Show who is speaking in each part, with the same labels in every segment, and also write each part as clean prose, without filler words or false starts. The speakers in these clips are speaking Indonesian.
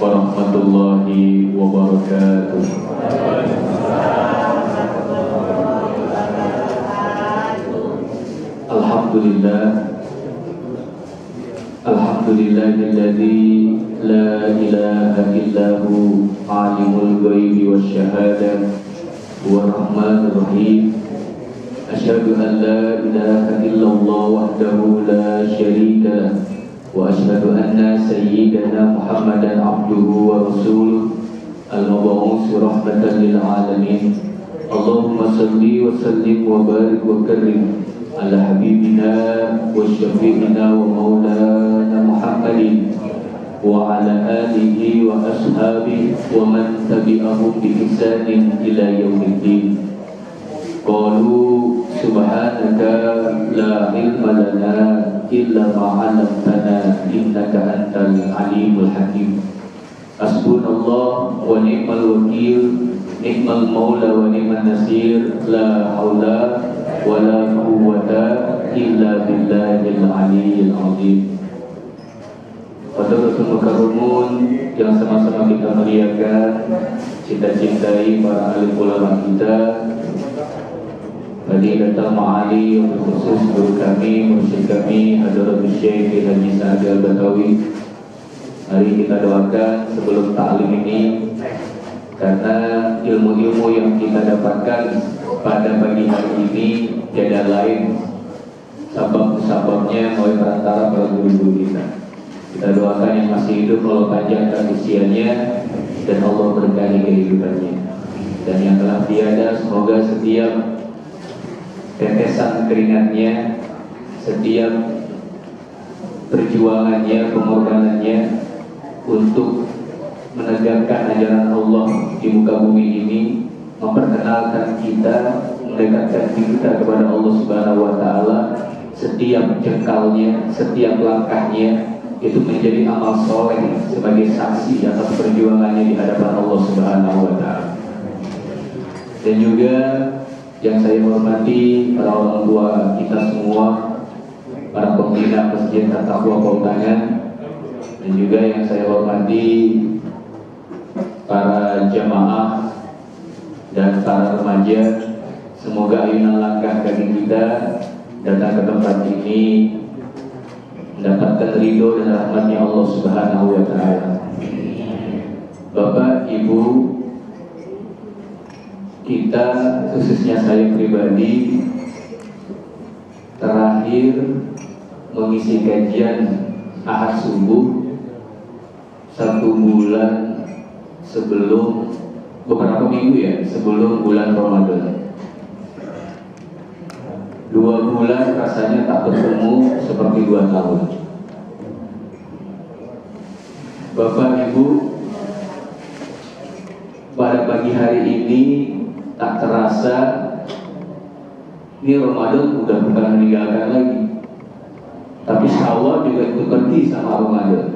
Speaker 1: warahmatullahi wabarakatuh. Alhamdulillah, alhamdulillahilladzi la ilaha illahu alimul ghaibi wasyahadah huwa rahmanur rahim. Asyhadu an la ilaha illallah wahdahu la syarika lah wa asyhadu anna sayyidana Muhammadan abduhu wa rasuluh al-mab'uts rahmatan lil alamin. Allahumma salli wa sallim wa barik wa karim ala habibina wa syafi'ina wa maulana Muhammadin wa ala alihi wa ashabihi wa man tabi'ahum bi ihsanin ila yaumiddin. Qalu subhanaka la ilma lana illa ma 'allamtana innaka antal alimul hakim. Hasbunallah wa ni'mal wakil, ni'mal maula wa ni'man nasir, la haula wa la quwwata illa billahil aliyyil azim. Hadratul mukarramun yang sama-sama kita muliakan, cinta-cintai para alim ulama kita, Fadilatul Ma'ali, khusus guru kami, mursyid kami, Hadratul Syekh Haji Sa'ad Al-Batawi. Mari kita doakan sebelum ta'lim ini, karena ilmu-ilmu yang kita dapatkan pada pagi hari ini tiada lain sabab-sababnya oleh perantara para guru-guru kita. Kita doakan yang masih hidup Allah panjangkan usianya dan Allah berkahi kehidupannya. Dan yang telah tiada, semoga setiap tetesan keringatnya, setiap perjuangannya, pengorbanannya untuk menegakkan ajaran Allah di muka bumi ini, memperkenalkan kita, mendekatkan kita kepada Allah Subhanahu wa taala, setiap jengkalnya, setiap langkahnya itu menjadi amal soleh sebagai saksi atas perjuangannya di hadapan Allah Subhanahu wa taala. Dan juga yang saya hormati para orang tua kita semua, para pembina Masjid At-Taqwa Kautangan, dan juga yang saya hormati para jamaah dan para remaja. Semoga ayunan langkah kaki kita datang ke tempat ini mendapatkan ridho dan rahmatnya Allah Subhanahu wa taala. Bapak, Ibu, kita, khususnya saya pribadi, terakhir mengisi kajian Ahad subuh 1 bulan sebelum, beberapa minggu ya, sebelum bulan Ramadan. 2 bulan rasanya tak bertemu seperti 2 tahun. Bapak, Ibu, pada pagi hari ini tak terasa ini Ramadan udah bukan meninggalkan lagi, tapi Syawal juga itu pergi sama Ramadan.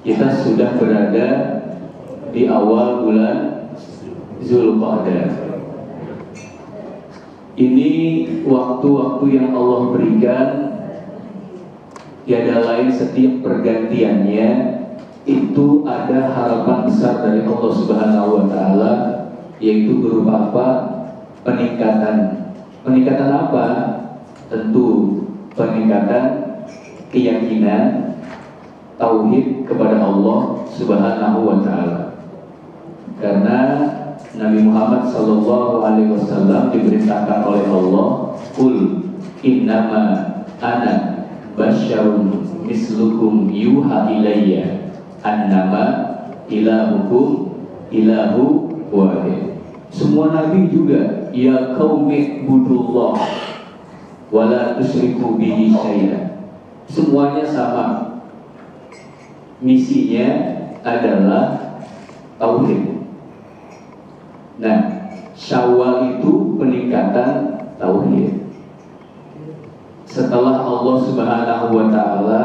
Speaker 1: Kita sudah berada di awal bulan Zulqa'dah. Ini waktu-waktu yang Allah berikan, tiada lain setiap pergantiannya itu ada harapan besar dari Allah Subhanahu wa taala, yaitu berupa apa? Peningkatan. Peningkatan apa? Tentu peningkatan keyakinan tauhid kepada Allah Subhanahu wa taala. Karena Nabi Muhammad sallallahu alaihi wasallam diperintahkan oleh Allah, "Qul innama ana basyarun mislukum yuha ilayya annama ilahukum ilahu wahid." Semua nabi juga, ya qaumi budullah wala tusyriku bihi syai'an. Semuanya sama. Misinya adalah tauhid. Nah, Syawal itu peningkatan tauhid. Setelah Allah Subhanahu wa taala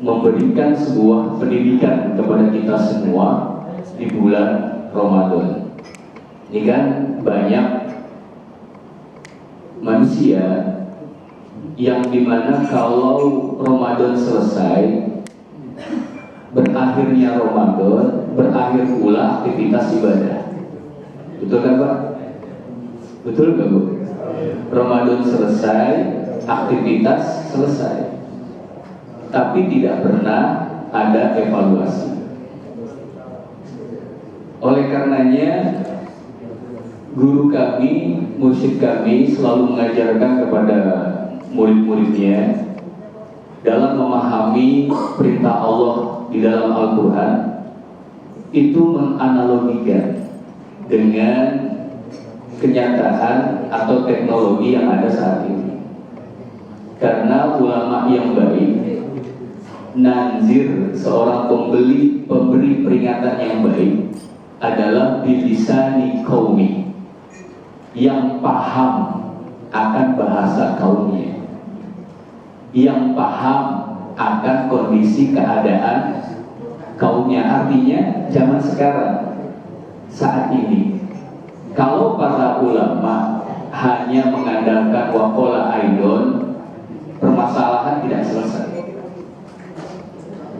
Speaker 1: memberikan sebuah pendidikan kepada kita semua di bulan Ramadan. Ini kan banyak manusia yang dimana kalau Ramadan selesai berakhirnya Ramadan, berakhir pula aktivitas ibadah. Betul kan Pak? Betul nggak Bu? Ramadan selesai, aktivitas selesai, tapi tidak pernah ada evaluasi. Oleh karenanya, guru kami, mursyid kami selalu mengajarkan kepada murid-muridnya dalam memahami perintah Allah di dalam Al-Quran, itu menganalogikan dengan kenyataan atau teknologi yang ada saat ini. Karena ulama yang baik, nanzir, seorang pemberi peringatan yang baik adalah bilisani qaumi, yang paham akan bahasa kaumnya, yang paham akan kondisi keadaan kaumnya. Artinya zaman sekarang, saat ini, kalau para ulama hanya mengandalkan waqala aidon, permasalahan tidak selesai.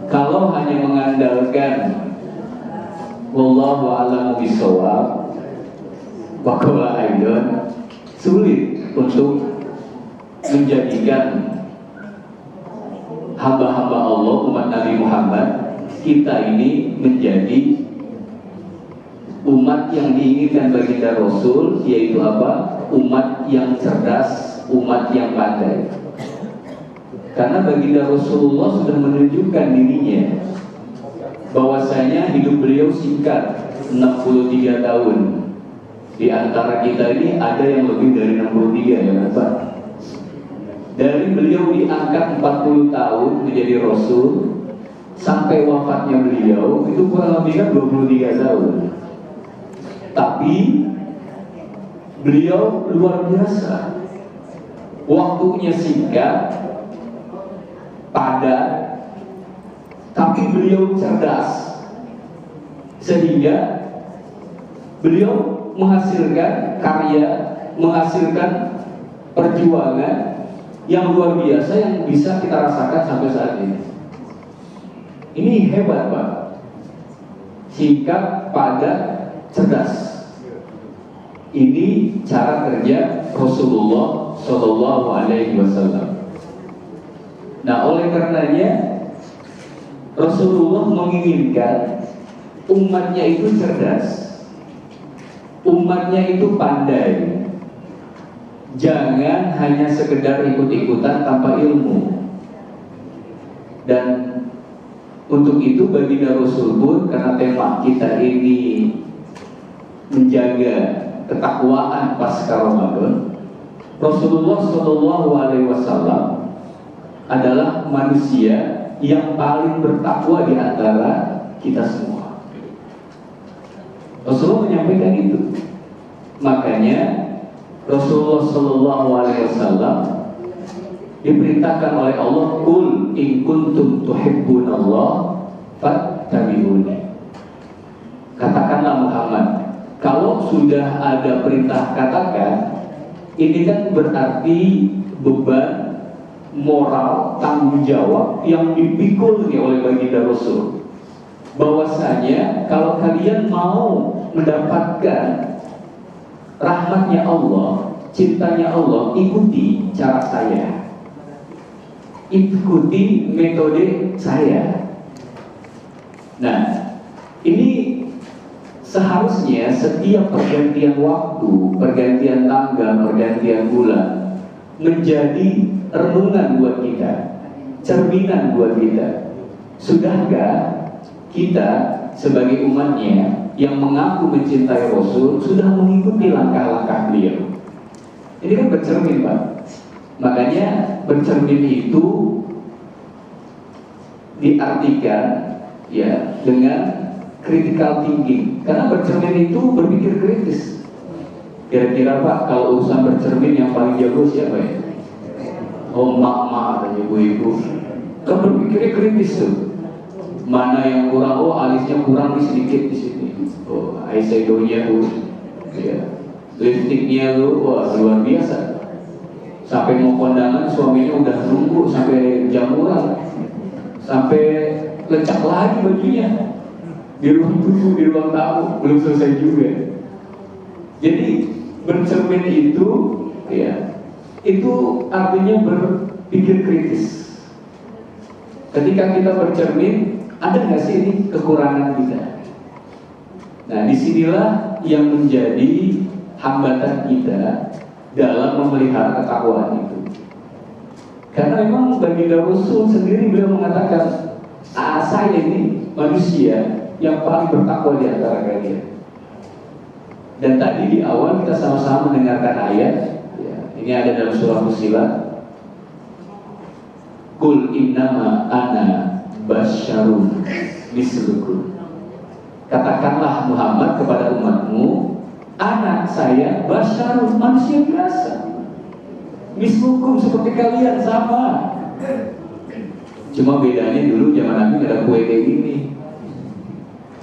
Speaker 1: Kalau hanya mengandalkan wallahu a'lamu bishawab, waqala aidon, sulit untuk menjadikan hamba-hamba Allah, umat Nabi Muhammad, kita ini menjadi umat yang diinginkan baginda Rasul, yaitu apa? Umat yang cerdas, umat yang pandai. Karena baginda Rasulullah sudah menunjukkan dirinya bahwasanya hidup beliau singkat, 63 tahun. Di antara kita ini ada yang lebih dari 63 ya Pak. Dari beliau diangkat 40 tahun menjadi Rasul sampai wafatnya beliau itu kurang lebih kan 23 tahun. Tapi beliau luar biasa, waktunya singkat, padat, tapi beliau cerdas, sehingga beliau menghasilkan karya, menghasilkan perjuangan yang luar biasa yang bisa kita rasakan sampai saat ini. Ini hebat Pak, singkat, padat, cerdas. Ini cara kerja Rasulullah Shallallahu Alaihi Wasallam. Nah, oleh karenanya Rasulullah menginginkan umatnya itu cerdas, umatnya itu pandai. Jangan hanya sekedar ikut-ikutan tanpa ilmu. Dan untuk itu baginda Rasul pun, karena tema kita ini menjaga ketakwaan pasca Ramadan, Rasulullah Shallallahu Alaihi Wasallam adalah manusia yang paling bertakwa di antara kita semua. Rasulullah menyampaikan itu. Makanya Rasulullah Shallallahu Alaihi Wasallam diperintahkan oleh Allah, "Qul in kuntum tuhibbunallah fattabi'uni." Katakanlah Muhammad, kalau sudah ada perintah katakan, ini kan berarti beban moral, tanggung jawab yang dipikul oleh baginda Rasul, bahwasanya kalau kalian mau mendapatkan rahmatnya Allah, cintanya Allah, ikuti cara saya, ikuti metode saya. Nah, ini seharusnya setiap pergantian waktu, pergantian tanggal, pergantian bulan menjadi renungan buat kita, cerminan buat kita. Sudahkah kita sebagai umatnya yang mengaku mencintai Rasul sudah mengikuti langkah-langkah beliau? Ini kan bercermin Pak. Makanya bercermin itu diartikan ya dengan critical thinking, karena bercermin itu berpikir kritis. Kira-kira Pak, kalau urusan bercermin yang paling jago siapa ya? Oh, mak-mak dan ibu-ibu. Kan berpikirnya kritis tuh. Mana yang kurang? Oh, alisnya kurang nih sedikit di sini. Oh, eyeshadow-nya tuh, ya, lipstiknya tuh, wah luar biasa. Sampai mau kondangan suaminya udah nunggu sampai jamuran, sampai lecak lagi bajunya di ruang tunggu, di ruang tamu, belum selesai juga. Jadi bercermin itu, ya, itu artinya berpikir kritis. Ketika kita bercermin, ada nggak sih ini kekurangan kita? Nah, disinilah yang menjadi hambatan kita dalam memelihara ketakwaan itu. Karena memang baginda Rasul sendiri beliau mengatakan, saya ini manusia yang paling bertakwa di antara kalian. Dan tadi di awal kita sama-sama mendengarkan ayat, ya, ini ada dalam surah Fussilat. Qul innama ana basyarun mislukum. Katakanlah Muhammad kepada umatmu, anak saya basyarun, manusia biasa. Mislukum, seperti kalian, sama. Cuma bedanya dulu zaman Nabi nggak ada kue kayak gini.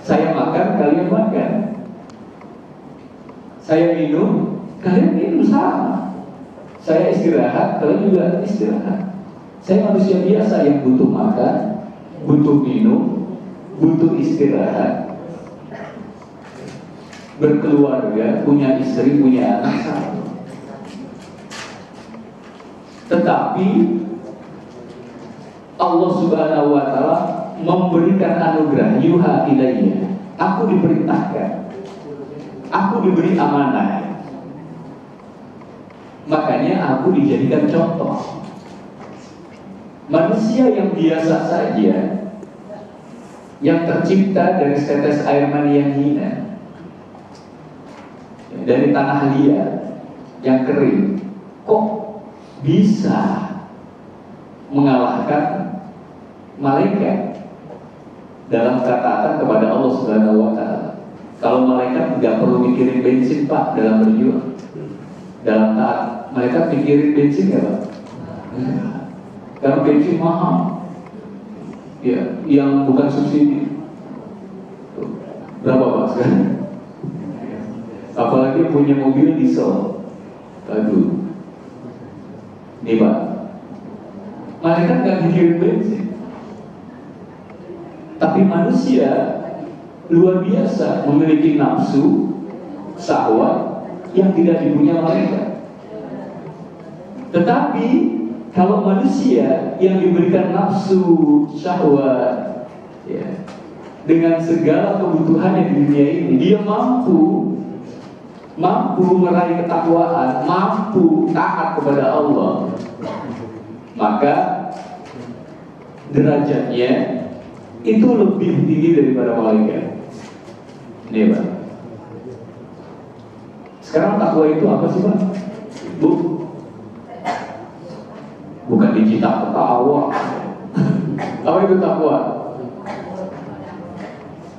Speaker 1: Saya makan, kalian makan. Saya minum, kalian minum, sama. Saya istirahat, kalian juga istirahat. Saya manusia biasa yang butuh makan, butuh minum, butuh istirahat, berkeluarga, punya istri, punya anak, sama. Tetapi Allah Subhanahu wa Ta'ala memberikan anugerah, yuha ilayya, aku diperintahkan, aku diberi amanah, makanya aku dijadikan contoh. Manusia yang biasa saja, yang tercipta dari setetes air mani yang hina, dari tanah liat yang kering, kok bisa mengalahkan malaikat dalam ketaatan kepada Allah Subhanahu wa Ta'ala? Kalau malaikat nggak perlu mikirin bensin, Pak, dalam berjuang, dalam taat. Malaikat mikirin bensin nggak, Pak? Karena bensin mahal, ya, yang bukan subsidi. Berapa, Pak, sekarang? Apalagi punya mobil diesel. Aduh, nih, Pak, malaikat nggak mikirin bensin. Tapi manusia luar biasa, memiliki nafsu, syahwat yang tidak dipunya malaikat. Tetapi kalau manusia yang diberikan nafsu, syahwat, ya, dengan segala kebutuhan yang di dunia ini, dia mampu meraih ketakwaan, mampu taat kepada Allah, maka derajatnya itu lebih tinggi daripada malaikat. Ini, Pak. Sekarang takwa itu apa sih, Pak? Bu, bukan digital ketawa. Apa itu takwa?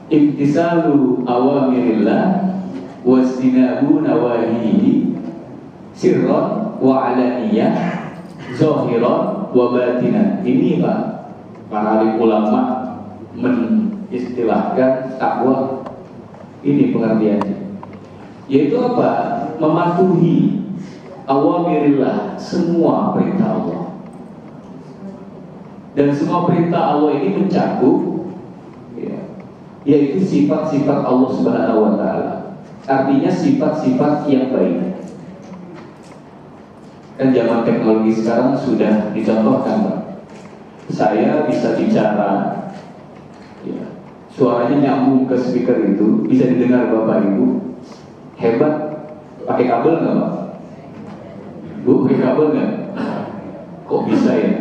Speaker 1: Imtisalu awamirillah wastinabu nawahihi sirran wa alaniyah zahiran wa batinan. Ini, Pak, para alim ulama mengistilahkan takwa. Ini pengertiannya, yaitu apa? Mematuhi awamirillah, semua perintah Allah. Dan semua perintah Allah ini mencakup, ya, yaitu sifat-sifat Allah Subhanahu wa Ta'ala. Artinya sifat-sifat yang baik. Kan zaman teknologi sekarang sudah dicontohkan, Pak. Saya bisa bicara, ya, suaranya nyambung ke speaker itu, bisa didengar Bapak Ibu. Hebat. Pakai kabel nggak, Pak? Bu, pakai kabel nggak? Kok bisa ya?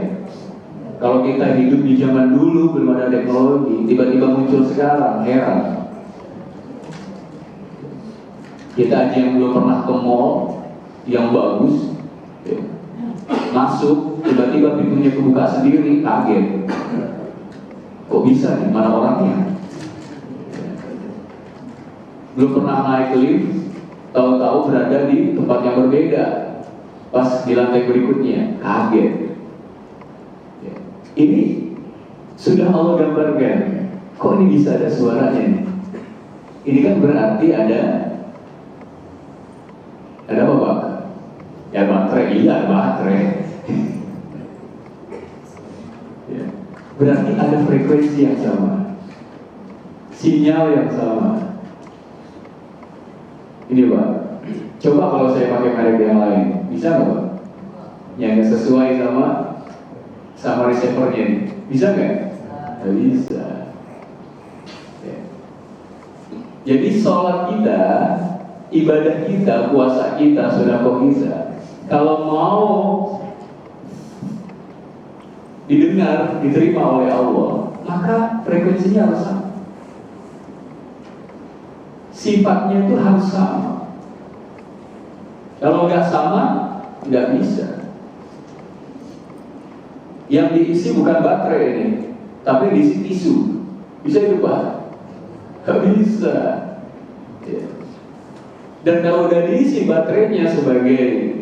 Speaker 1: Kalau kita hidup di zaman dulu belum ada teknologi, tiba-tiba muncul sekarang, heran. Kita aja yang belum pernah ke mall yang bagus, ya, masuk, tiba-tiba pintunya kebuka sendiri, kaget. Kok bisa nih, mana orangnya? Belum pernah naik lift, tahu-tahu berada di tempat yang berbeda. Pas di lantai berikutnya, kaget. Ya. Ini sudah Allah gambarkan. Kok ini bisa ada suaranya nih? Ini kan berarti ada apa, Pak? Ya, baterai. Iya, baterai. Ya. Berarti ada frekuensi yang sama, sinyal yang sama. Ini Pak, coba kalau saya pakai merek yang lain, bisa nggak Pak? Yang nggak sesuai sama receivernya ini, bisa nggak? Nggak bisa. Ya. Jadi sholat kita, ibadah kita, puasa kita, sedekah kita, kalau mau didengar, diterima oleh Allah, maka frekuensinya harus sama. Sifatnya itu harus sama. Kalau nggak sama, nggak bisa. Yang diisi bukan baterai ini, tapi diisi tisu. Bisa itu Pak? Nggak bisa. Ya. Dan kalau udah diisi baterainya sebagai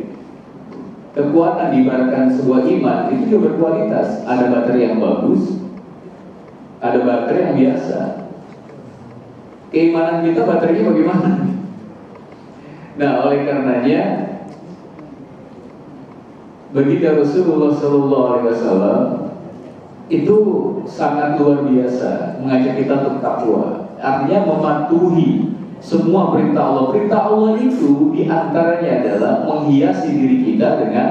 Speaker 1: kekuatan, diibaratkan sebuah iman, itu juga berkualitas. Ada baterai yang bagus, ada baterai yang biasa. Keimanan kita baterainya bagaimana? Nah, oleh karenanya baginda Rasulullah SAW itu sangat luar biasa mengajak kita untuk takwa. Artinya mematuhi semua perintah Allah. Perintah Allah itu diantaranya adalah menghiasi diri kita dengan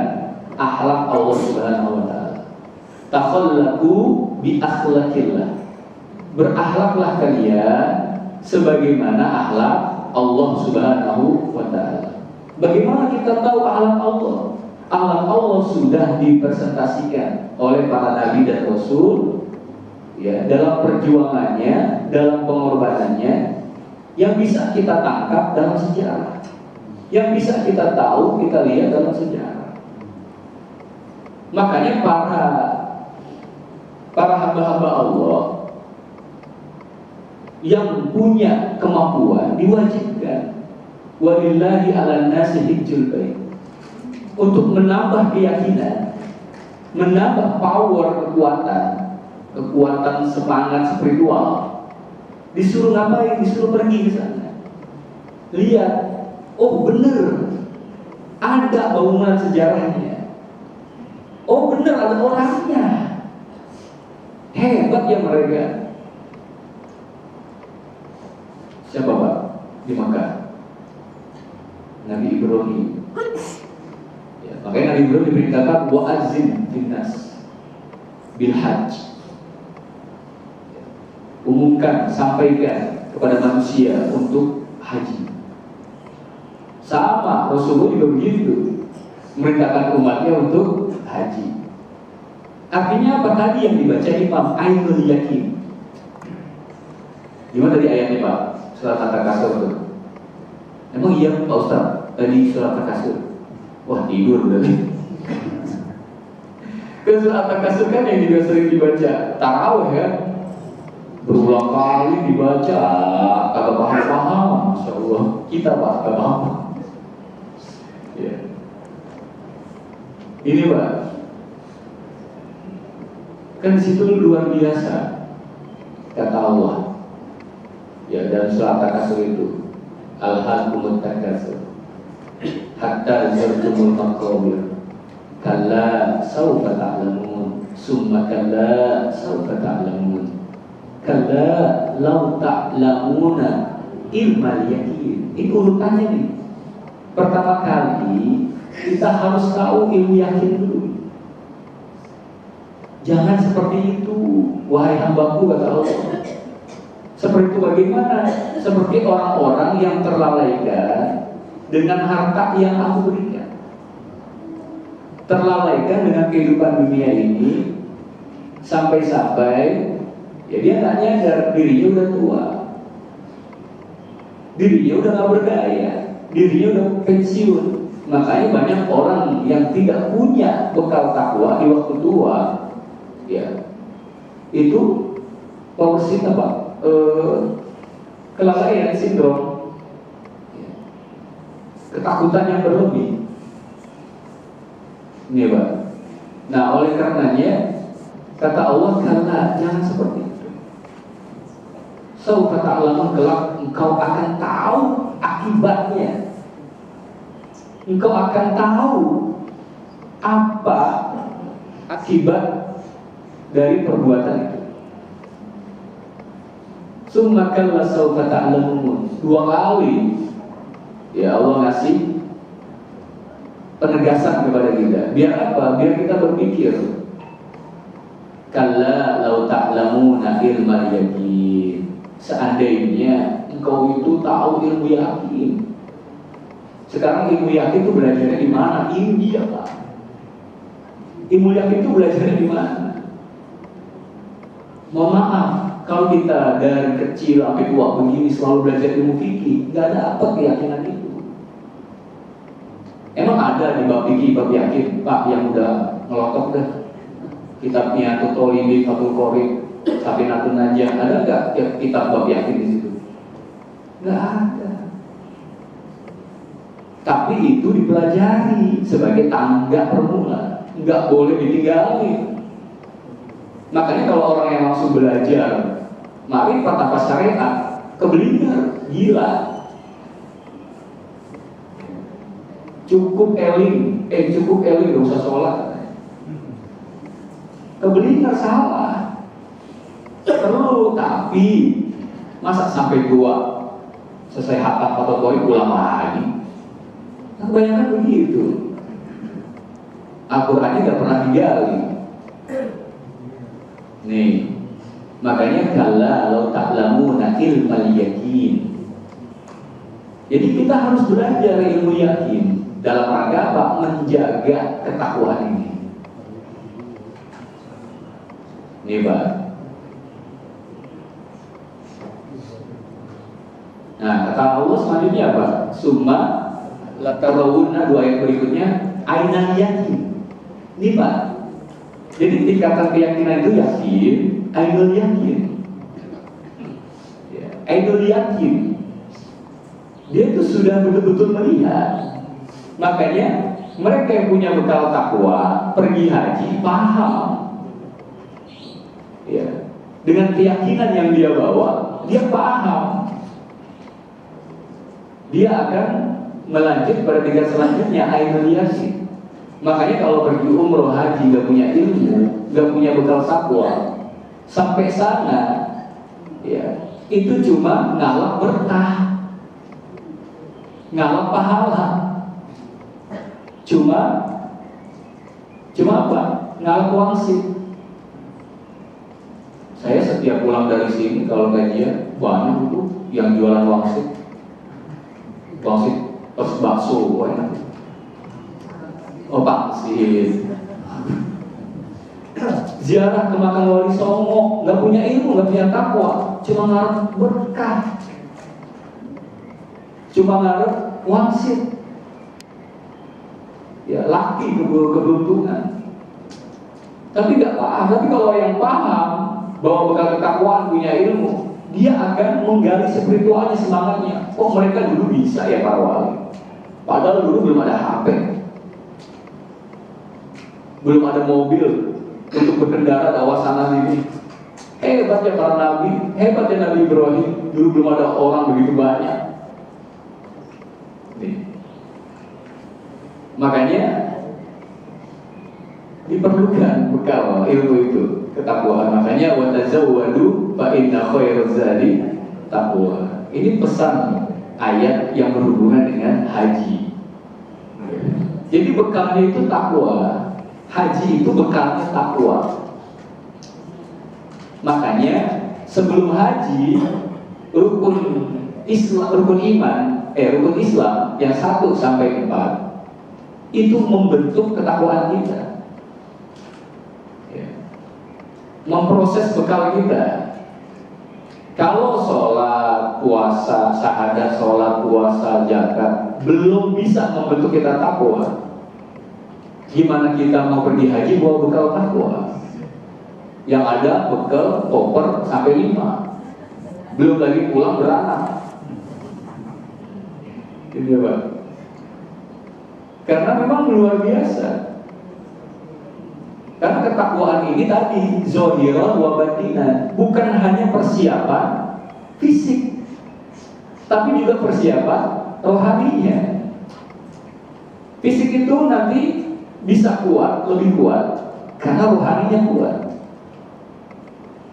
Speaker 1: akhlak Allah Subhanahu Wa Taala. Takhallaqu bi akhlaqillah. Berakhlaklah kalian sebagaimana akhlak Allah Subhanahu Wa Taala. Bagaimana kita tahu akhlak Allah? Akhlak Allah sudah dipresentasikan oleh para nabi dan rasul, ya, dalam perjuangannya, dalam pengorbanannya, yang bisa kita tangkap dalam sejarah, yang bisa kita tahu, kita lihat dalam sejarah. Makanya para hamba-hamba Allah yang punya kemampuan diwajibkan walillahi 'alan nasi hijjul bait, untuk menambah keyakinan, menambah power, kekuatan semangat spiritual. Disuruh ngapain? Disuruh pergi ke sana. Lihat, oh bener, ada bangunan sejarahnya. Oh bener, ada orangnya. Hebat ya mereka. Siapa Pak? Di Makkah, Nabi Ibrahim. Ya, makanya Nabi Ibrahim diperintahkan wa'azin finnas bil hajj. Umumkan, sampaikan kepada manusia untuk haji. Sama Rasulullah juga begitu, memerintahkan umatnya untuk haji. Artinya apa tadi yang dibaca Imam Ainul Yakin? Gimana tadi ayatnya Pak? Surat At-Takasur itu. Emang iya Pak Ustaz? Tadi surat At-Takasur. Wah tidur berarti. Kan surat At-Takasur kan yang juga sering dibaca tarawih kan? Berulang kali dibaca, kagak paham-paham. Masya Allah, kita Pak kagak paham. Ya. Ini Pak, kan situ luar biasa kata Allah. Ya, dalam surat At-Takasur itu, Al-Hakumut Takasur hatta zurtumul maqabir kalla sawfa ta'lamun summa kalla sawfa ta'lamun kalla law ta'lamuna ilmal yakin. Ini urutannya nih. Pertama kali kita harus tahu ilmu yakin dulu. Jangan seperti itu, wahai hambaku, kata Allah. Seperti itu bagaimana? Seperti orang-orang yang terlalaikan dengan harta yang aku berikan. Terlalaikan dengan kehidupan dunia ini sampai-sampai ya dia tak nyadar dirinya udah tua, dirinya udah gak berdaya, dirinya udah pensiun. Makanya banyak orang yang tidak punya bekal takwa di waktu tua, ya itu porsi apa? Kelalaian sindrom, ya. Ketakutan yang berlebih. Ini Pak. Nah oleh karenanya kata Allah, karena jangan seperti itu. Kata Allah, kelak engkau akan tahu akibatnya. Engkau akan tahu apa akibat dari perbuatan itu. Summa kalla sawfa ta'lamun. 2 kali ya Allah ngasih penegasan kepada kita. Biar apa? Biar kita berpikir. Kalla law ta'lamuna ilmal yaqin. Seandainya engkau itu tahu ilmu yakin. Sekarang ilmu yakin itu belajarnya di mana? India, Pak. Ilmu yakin itu belajarnya di mana? Mohon maaf, kalau kita dari kecil sampai tua begini selalu belajar ilmu fikih, nggak ada apa keyakinan itu. Emang ada di bab fikih, bab yakin, Pak, yang udah ngelotok dah kitabnya Tutolimi, Fatul Qorib, Safinatun Najah, ada nggak kitab bab yakin di situ? Nggak ada. Tapi itu dipelajari sebagai tangga permula, nggak boleh ditinggalin. Makanya kalau orang yang langsung belajar ma'rifat apa syariat, keblinger, gila. Cukup eling gak usah sholat. Keblinger salah. Perlu, tapi masa sampai tua selesai hatam atau koi pulang lagi? Kebanyakan begitu. Al-Qur'annya gak pernah digali. Nih, makanya kalla law ta'lamuna ilmal yaqin. Jadi kita harus belajar ilmu yakin dalam rangka apa? Menjaga ketakwaan ini. Nih, Pak. Nah, kata Allah selanjutnya apa? Summa latarawunna, 2 ayat berikutnya ainan yakin. Nih, Pak. Jadi tingkatan keyakinan itu yakin, ainul yakin. Ya, ainul yakin. Dia itu sudah betul-betul melihat. Makanya mereka yang punya bekal takwa, pergi haji, paham. Ya, dengan keyakinan yang dia bawa, dia paham. Dia akan melanjut pada tingkat selanjutnya, ainul yakin. Makanya kalau pergi umroh haji gak punya ilmu, gak punya bekal takwa, sampai sana, ya itu cuma ngalap berkah, ngalap pahala, cuma apa? Ngalap wangsit. Saya setiap pulang dari sini kalau gajian banyak itu yang jualan wangsit terus bakso, enak. Oh Pak, ziarah ke makam Wali Songo, nggak punya ilmu, nggak punya takwa, cuma ngarep berkah, cuma ngarep wangsit, ya laki keberuntungan. Tapi nggak paham. Tapi kalau yang paham bahwa bekal ketakwaan, punya ilmu, dia akan menggali spiritualnya, semangatnya. Oh mereka dulu bisa ya para wali, padahal dulu belum ada HP. Belum ada mobil untuk berkendara dakwah sana sini. Hebat ya para nabi, hebat ya Nabi Ibrahim. Dulu belum ada orang begitu banyak. Nih. Makanya diperlukan bekal ilmu itu, ketakwaan. Makanya wa tazawwadu fa inna khairaz zadi taqwa. Ini pesan ayat yang berhubungan dengan haji. Jadi bekalnya itu takwa. Haji itu bekalnya takwa. Makanya sebelum haji, rukun iman yang 1 sampai 4 itu membentuk ketakwaan kita, ya. Memproses bekal kita. Kalau sholat, puasa, syahadat, sholat, puasa, zakat belum bisa membentuk kita takwa, gimana kita mau pergi haji bawa bekal takwa? Yang ada bekal koper sampai 5, belum lagi pulang beranak. Ini Pak. Karena memang luar biasa. Karena ketakwaan ini tadi zahirah wa batinah, bukan hanya persiapan fisik, tapi juga persiapan rohaninya. Fisik itu nanti bisa kuat, lebih kuat karena rohaninya kuat.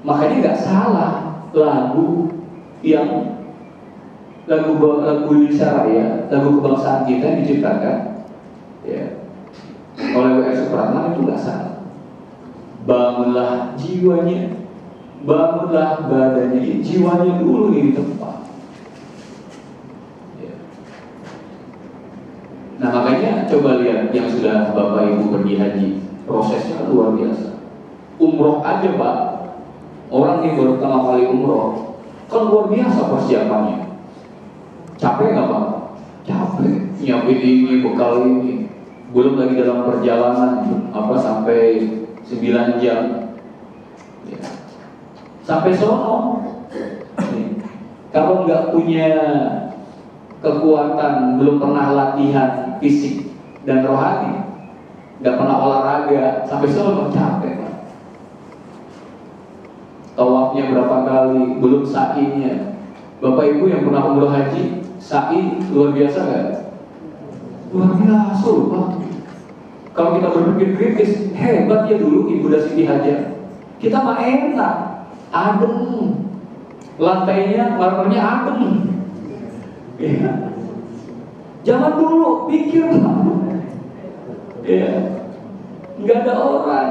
Speaker 1: Makanya nggak salah lagu yang lagu Indonesia Raya, lagu kebangsaan kita yang diciptakan ya oleh W.R. Supratman, itu nggak salah. Bangunlah jiwanya, bangunlah badannya, jiwanya dulu di tempat. Ya. Nah makanya coba lihat yang sudah Bapak Ibu pergi haji, prosesnya luar biasa. Umroh aja Pak, orang yang baru pertama kali umroh kan luar biasa persiapannya. Capek nggak Pak? Capek. Nyiapin ini, bekal ini. Belum lagi dalam perjalanan sampai 9 jam. Ya. Sampai sono. Kalau nggak punya kekuatan, belum pernah latihan fisik dan rohani, nggak pernah olahraga, sampai sono capek Pak. Tawafnya berapa kali, belum sa'inya. Bapak Ibu yang pernah umroh haji, sa'i luar biasa nggak? Luar biasa loh Pak. Kalau kita berpikir kritis, hebat ya dulu Ibu Siti Hajar. Kita mah enak, adem, lantainya, marmernya adem. Ya. Zaman dulu pikir Pak, ya, nggak ada orang.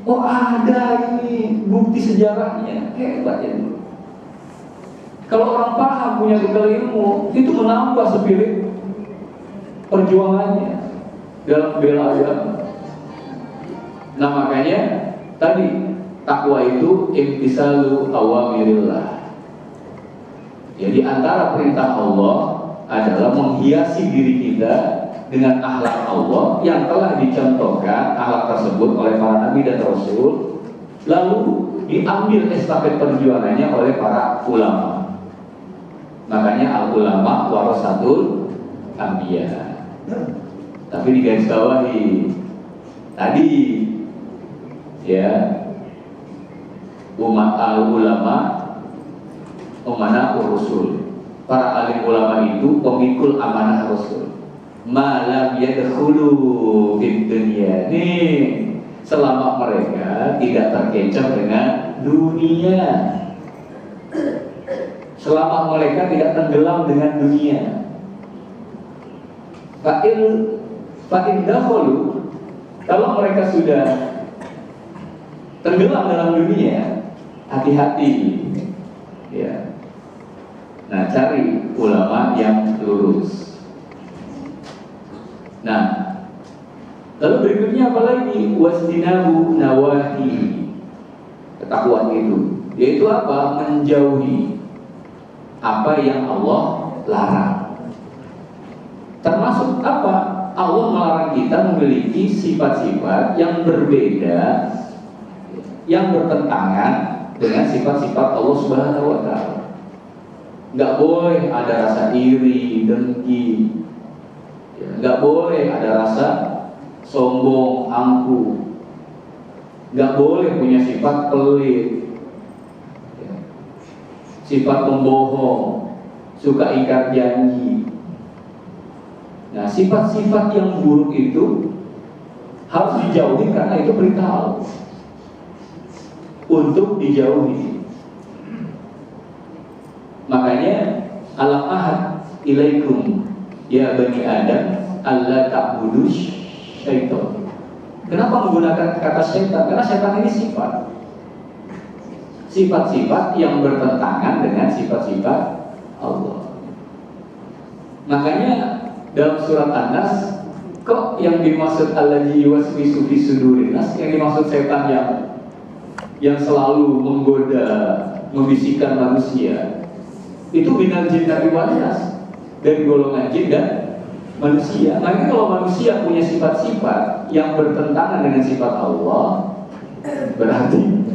Speaker 1: Oh ada ini bukti sejarahnya, hebat ya dulu. Kalau orang paham punya bekal ilmu, itu menambah spirit perjuangannya dalam bela agama. Nah makanya tadi takwa itu imtisalu awamirillah. Jadi antara perintah Allah adalah menghiasi diri kita dengan akhlak Allah yang telah dicontohkan akhlak tersebut oleh para nabi dan rasul, lalu diambil estafet perjuangannya oleh para ulama. Makanya al-ulama warasatul anbiya. Tapi digarisbawahi tadi ya, umat al-ulama umanah rasul. Para alim ulama itu pemikul amanah rasul. Malam yadkhulu fid dunya. Nih, selama mereka tidak terkecoh dengan dunia, selama mereka tidak tenggelam dengan dunia. Fa'in dakhulu, kalau mereka sudah tenggelam dalam dunia, hati-hati ya. Nah, cari ulama yang lurus. Nah, lalu berikutnya apa lagi? Wasdinabu nawahi. Ketakwaan itu, yaitu apa? Menjauhi apa yang Allah larang. Termasuk apa? Allah melarang kita memiliki sifat-sifat yang berbeda, yang bertentangan dengan sifat-sifat Allah Subhanahu wa Ta'ala. Nggak boleh ada rasa iri, dengki, nggak boleh ada rasa sombong, angkuh, nggak boleh punya sifat pelit, sifat pembohong, suka ingkar janji. Nah, sifat-sifat yang buruk itu harus dijauhi karena itu perintah Allah untuk dijauhi. Makanya alam ahad ilaikum ya bani Adam alla ta'budu syaitan. Kenapa menggunakan kata syaitan? Karena syaitan ini sifat-sifat yang bertentangan dengan sifat-sifat Allah. Makanya dalam surat An-Nas, kok yang dimaksud allazi yuwaswisu fi sudurin nas, yang dimaksud setan yang selalu menggoda, membisikkan manusia, itu minal jin wal nas, dari golongan jin dan manusia. Makanya kalau manusia punya sifat-sifat yang bertentangan dengan sifat Allah, berarti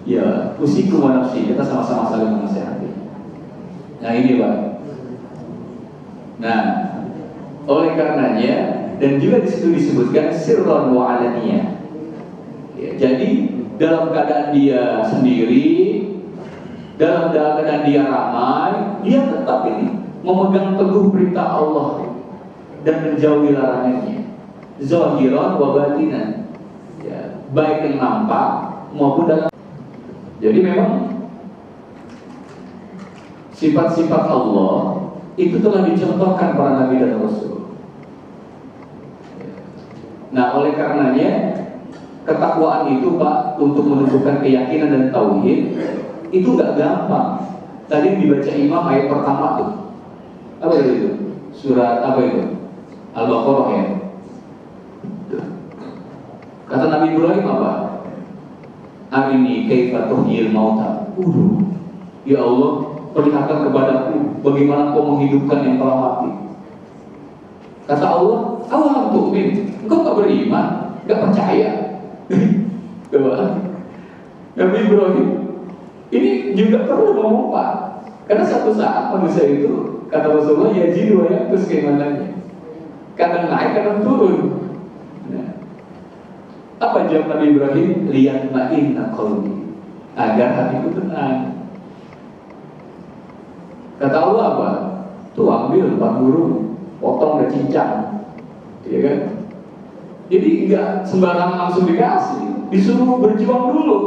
Speaker 1: ya usiku wa nafsi, kita sama-sama saling menasihati. Nah ini Pak. Nah, oleh karenanya, dan juga disitu disebutkan sirron wa alaniyah. Ya, jadi dalam keadaan dia sendiri, dalam keadaan dia ramai, dia tetap ini memegang teguh perintah Allah dan menjauhi larangannya. Zahiran wa batinan. Ya, baik yang nampak maupun dalam. Jadi memang sifat-sifat Allah itu telah dicontohkan para nabi dan rasul. Nah, oleh karenanya ketakwaan itu Pak, untuk menunjukkan keyakinan dan tauhid itu nggak gampang. Tadi yang dibaca imam ayat pertama tuh, apa itu? Surat apa itu? Al-Baqarah ya. Kata Nabi Ibrahim apa? Arini kaifa tuhyil mauta. Ya Allah, perlihatkan kepadaku bagaimana kau menghidupkan yang telah mati. Kata Allah, awalam tu'min, engkau gak beriman, gak percaya. Coba, Nabi Ibrahim ini juga perlu ngomong Pak, karena satu saat manusia itu, kata Rasulullah, ya jidu ya, terus keimanannya kadang naik, kadang turun. Nah, apa jawab Nabi Ibrahim? Liyatma'inna qalbi, agar hatiku tenang. Kata Allah apa? Tuh ambil 4 burung, potong dan cincang, ya kan? Jadi enggak sembarangan langsung dikasih, disuruh berjuang dulu.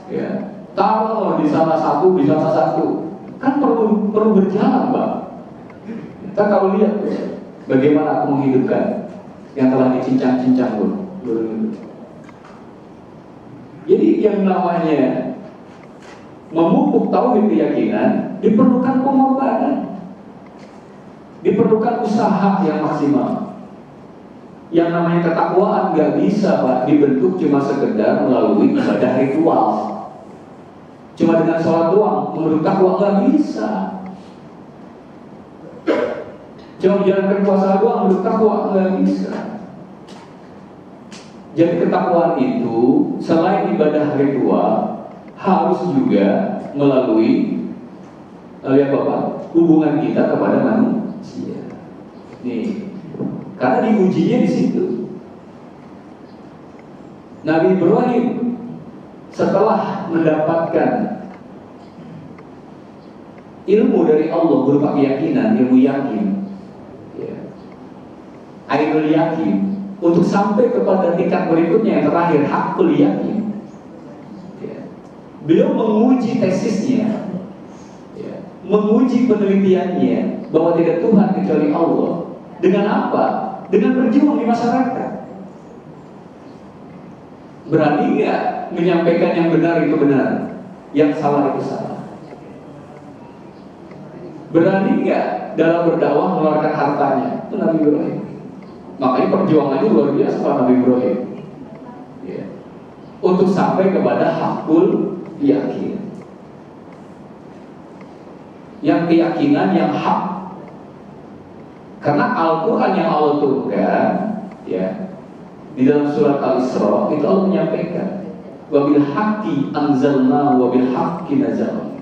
Speaker 1: Ya, taruh di sana satu, di sana satu, kan perlu berjalan, Pak. Kita kalau lihat bagaimana aku menghidupkan yang telah dicincang-cincang dulu. Jadi yang namanya memupuk tauhid keyakinan diperlukan pengorbanan, diperlukan usaha yang maksimal. Yang namanya ketakwaan nggak bisa Pak dibentuk cuma sekedar melalui ibadah ritual. Cuma dengan sholat doang menurut takwa nggak bisa. Cuma menjalankan puasa doang menurut takwa nggak bisa. Jadi ketakwaan itu selain ibadah ritual harus juga melalui lihat Bapak, hubungan kita kepada manusia. Nih, karena diujinya di situ. Nabi Ibrahim setelah mendapatkan ilmu dari Allah berupa keyakinan, ilmu yakin, ya, ainul yakin, untuk sampai kepada tingkat berikutnya yang terakhir, hakul yakin. Ya. Beliau menguji tesisnya, ya, menguji penelitiannya bahwa tidak Tuhan kecuali Allah. Dengan apa? Dengan berjuang di masyarakat. Berani nggak menyampaikan yang benar itu benar, yang salah itu salah? Berani nggak dalam berdakwah mengeluarkan hartanya? Itu Nabi Ibrahim. Makanya perjuangannya luar biasa Pak Nabi Ibrahim. Ya. Untuk sampai kepada hakul yakin, yang keyakinan yang hak. Karena Al-Quran yang Allah turunkan, ya, di dalam surat Al-Isra itu Allah menyampaikan, wabil haqqi anzalna wabil haqqi nazal.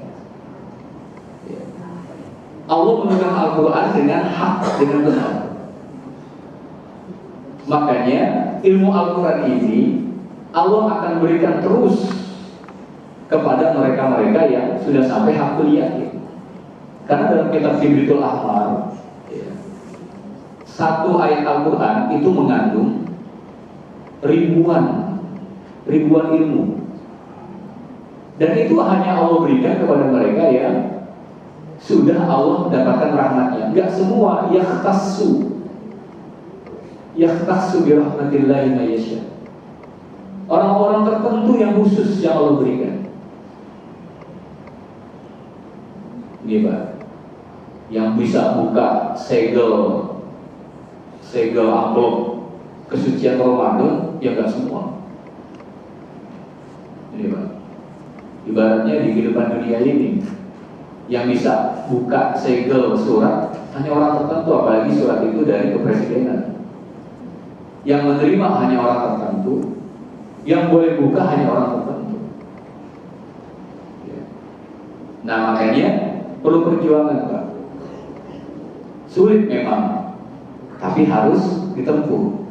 Speaker 1: Ya. Allah menurunkan Al-Quran dengan hak, dengan benar. Makanya ilmu Al-Quran ini Allah akan berikan terus kepada mereka-mereka yang sudah sampai hakul yakin. Karena dalam kitab Jibritul Ahmar, satu ayat Al-Quran itu mengandung ribuan ilmu, dan itu hanya Allah berikan kepada mereka yang sudah Allah mendapatkan rahmatnya. Enggak semua yakhtassu bi rahmatillahi ma yasha. Orang-orang tertentu yang khusus yang Allah berikan. Ini Pak, yang bisa buka segel amplop kesucian Ramadan, ya enggak semua. Ini Pak, ibaratnya di kehidupan dunia ini yang bisa buka segel surat hanya orang tertentu, apalagi surat itu dari kepresidenan. Yang menerima hanya orang tertentu, yang boleh buka hanya orang tertentu. Nah makanya perlu perjuangan Pak. Sulit memang, tapi harus ditempuh,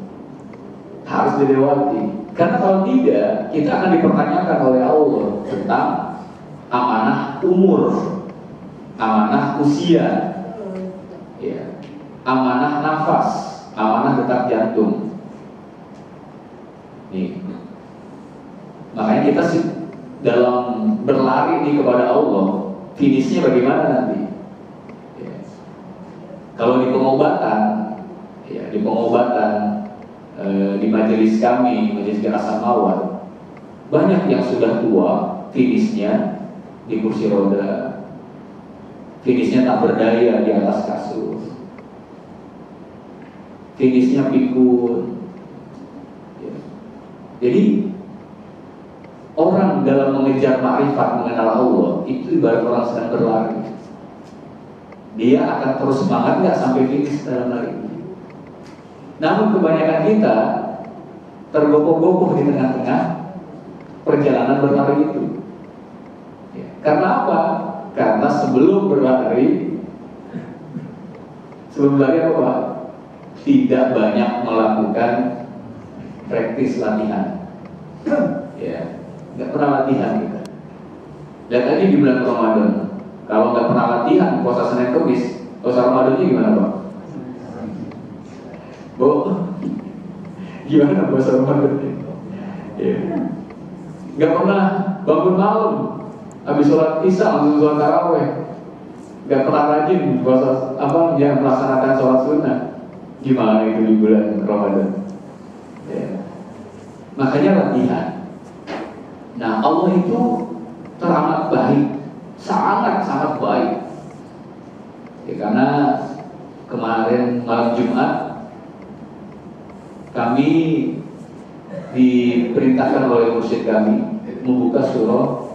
Speaker 1: harus dilewati. Karena kalau tidak, kita akan dipertanyakan oleh Allah tentang amanah umur, amanah usia, ya, amanah nafas, amanah detak jantung. Nih, Makanya kita sih dalam berlari ini kepada Allah, finishnya bagaimana nanti? Ya. Kalau di pengobatan, ya, di majelis kami, majelis Asam Mawar, banyak yang sudah tua, finishnya di kursi roda, finishnya tak berdaya di atas kasur, finishnya pikun. Ya. Jadi orang dalam mengejar ma'rifat, mengenal Allah, itu ibarat orang sedang berlari. Dia akan terus semangat nggak sampai finish dalam lari ini. Namun kebanyakan kita tergopoh-gopoh di tengah-tengah perjalanan berlari itu. Ya. Karena apa? Karena sebelum berlari apa? Tidak banyak melakukan praktis latihan. Ya. Nggak pernah latihan kita. Lihat aja di bulan Ramadan. Kalau nggak pernah latihan puasa Senin Kamis, puasa Ramadannya gimana, Pak? Bu, gimana puasa Ramadan? Ya. Nggak pernah bangun malam, habis sholat isya langsung sholat taraweh. Nggak pernah rajin puasa yang melaksanakan sholat sunnah. Gimana itu di bulan Ramadan? Ya. Makanya latihan. Nah, Allah itu teramat baik, sangat baik. Ya, karena kemarin malam Jumat kami diperintahkan oleh mursyid kami membuka surah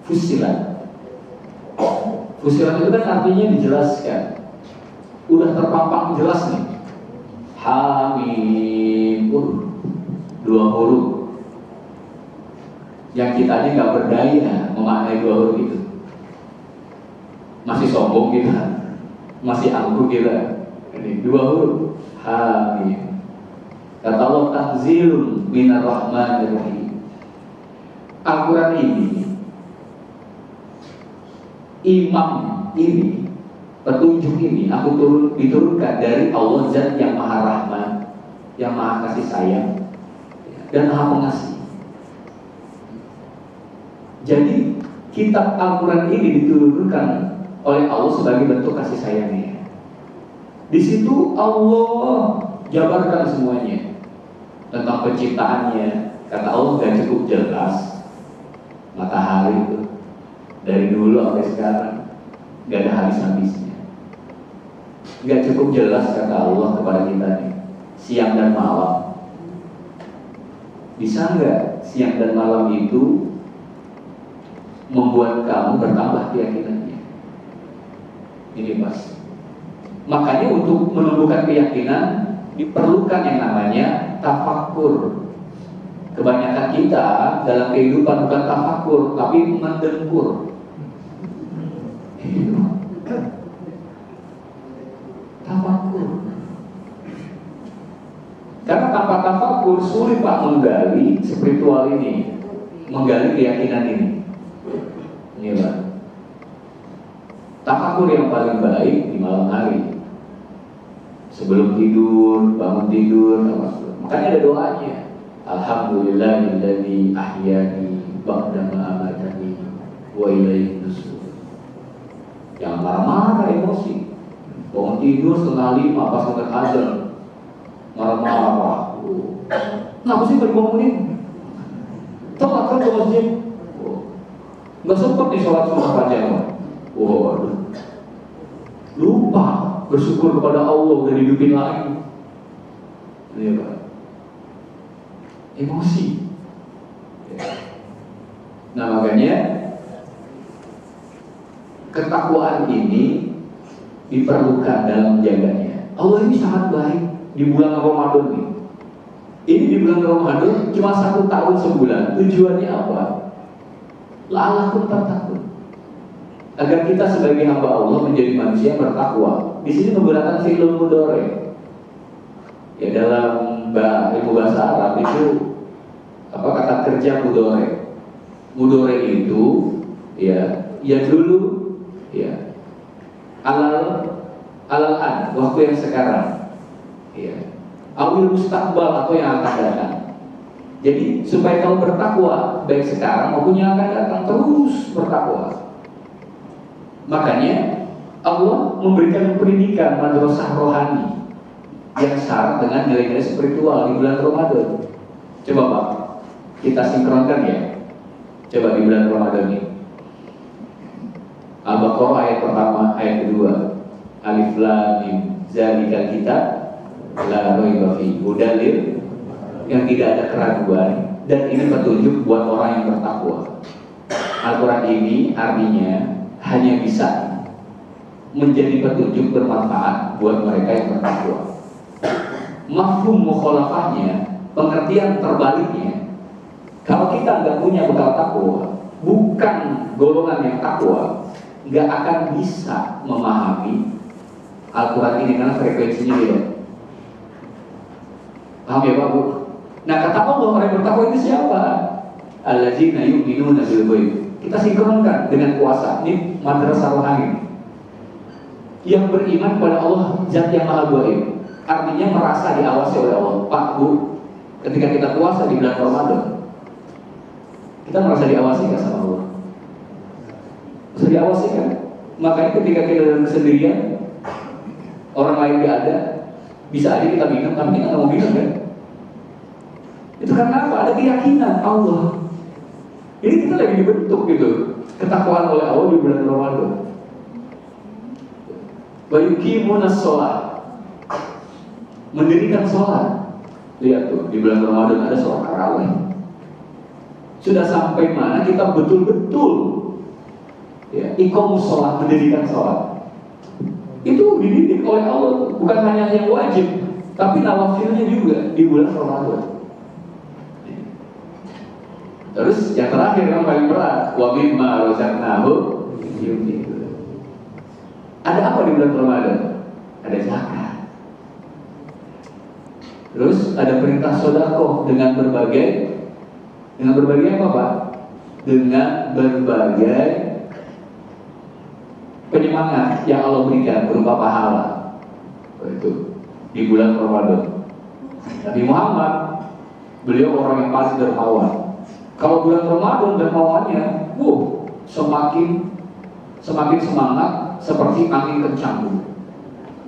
Speaker 1: Fussilat. Fussilat itu kan artinya dijelaskan, udah terpampang jelas nih. Hamim, 2 huruf. Yang kita aja nggak berdaya memaknai 2 huruf itu, masih sombong kita, masih angkuh kita. Ini 2 huruf, Hamim. Kata Allah, tanzilun minar rahmanir rahim. Al-Quran ini, imam ini, petunjuk ini aku diturunkan dari Allah Zat yang Maha Rahman, yang Maha Kasih Sayang dan Maha Pengasih. Jadi kitab Al-Quran ini diturunkan oleh Allah sebagai bentuk kasih sayangnya. Di situ Allah jabarkan semuanya tentang penciptaannya. Kata Allah gak cukup jelas. Matahari itu dari dulu sampai sekarang gak ada habis-habisnya. Gak cukup jelas kata Allah kepada kita nih, siang dan malam. Bisa nggak siang dan malam itu membuat kamu bertambah keyakinannya? Ini pas. Makanya untuk menumbuhkan keyakinan diperlukan yang namanya tafakkur. Kebanyakan kita dalam kehidupan bukan tafakkur, tapi mendengkur. Tafakkur. Karena tanpa tafakkur sulit Pak menggali spiritual ini, menggali keyakinan ini. Ini Pak. Tafakkur yang paling baik di malam hari, sebelum tidur, bangun tidur. Makanya ada doanya. Alhamdulillahilladzi ahyani ba'da ma amatani wa ilaihi nusyur. Yang marah-marah emosi, bangun tidur 4:30 pas udah azan, marah-marah. Kenapa sih baru bangunin? Telat kan ke masjid? Nggak sempat nih sholat sunnah panjang. Waduh, lupa bersyukur kepada Allah udah dihidupin lagi. Iya Pak. Emosi. Nah makanya ketakwaan ini diperlukan dalam menjaganya. Allah ini sangat baik di bulan Ramadan ini. Ini di bulan Ramadan cuma 1 tahun sebulan. Tujuannya apa? La'allakum tattaqun. Agar kita sebagai hamba Allah menjadi manusia bertakwa. Di sini menggunakan fi'il mudhari. Ya dalam ilmu bahasa Arab itu kata kerja mudhari. Mudhari itu ya dulu ya alal-an, waktu yang sekarang. Ya. Awil mustaqbal atau yang akan datang. Jadi supaya kamu bertakwa baik sekarang maupun yang akan datang, terus bertakwa. Makanya Allah memberikan pendidikan madrasah rohani yang syarat dengan nilai-nilai spiritual di bulan Ramadan. Coba Pak, kita sinkronkan ya. Coba di bulan Ramadan ini. Al-Baqarah ayat pertama, ayat kedua. Alif Lam Mim, zalikal kitab la raiba fihi, hudal yang tidak ada keraguan, dan ini petunjuk buat orang yang bertakwa. Al-Quran ini artinya hanya bisa menjadi petunjuk bermanfaat buat mereka yang bertakwa. Mafhum mukhalafahnya, pengertian terbaliknya, kalau kita nggak punya bekal takwa, bukan golongan yang takwa, nggak akan bisa memahami Al-Quran ini karena frekuensinya beda. Paham ya Pak Bu? Nah kata Allah, orang yang bertakwa itu siapa? Alladzina yu'minuna bil ghaib. Kita sinkronkan dengan puasa. Ini madrasah rohani. Yang beriman kepada Allah Zat yang Maha Gaib. Artinya merasa diawasi oleh Allah. Pak Bu, ketika kita puasa di bulan Ramadan, kita merasa diawasi nggak sama Allah? Merasa diawasi kan? Makanya ketika kita dalam kesendirian, orang lain nggak ada, bisa aja kita minum, tapi kita nggak mau minum kan? Itu karena apa? Ada keyakinan Allah. Ini kita lagi dibentuk gitu, ketakwaan oleh Allah di bulan Ramadan. Wa yuqimunas shalah, mendirikan sholat. Lihat tuh, di bulan Ramadan ada sholat tarawih. Sudah sampai mana kita betul-betul ya, iqamus sholat, mendirikan sholat. Itu dididik oleh Allah, bukan hanya yang wajib, tapi nawafilnya juga di bulan Ramadan. Terus yang terakhir yang paling berat, wa mimma razaqnahu yunfiqun. Ada apa di bulan Ramadan? Ada zakat. Terus ada perintah sedekah dengan berbagai apa Pak? Dengan berbagai penyemangat yang Allah berikan berupa pahala. Itu di bulan Ramadan. Nabi Muhammad, beliau orang yang paling dermawan. Kalau bulan Ramadan dermawannya, semakin semangat seperti angin kencang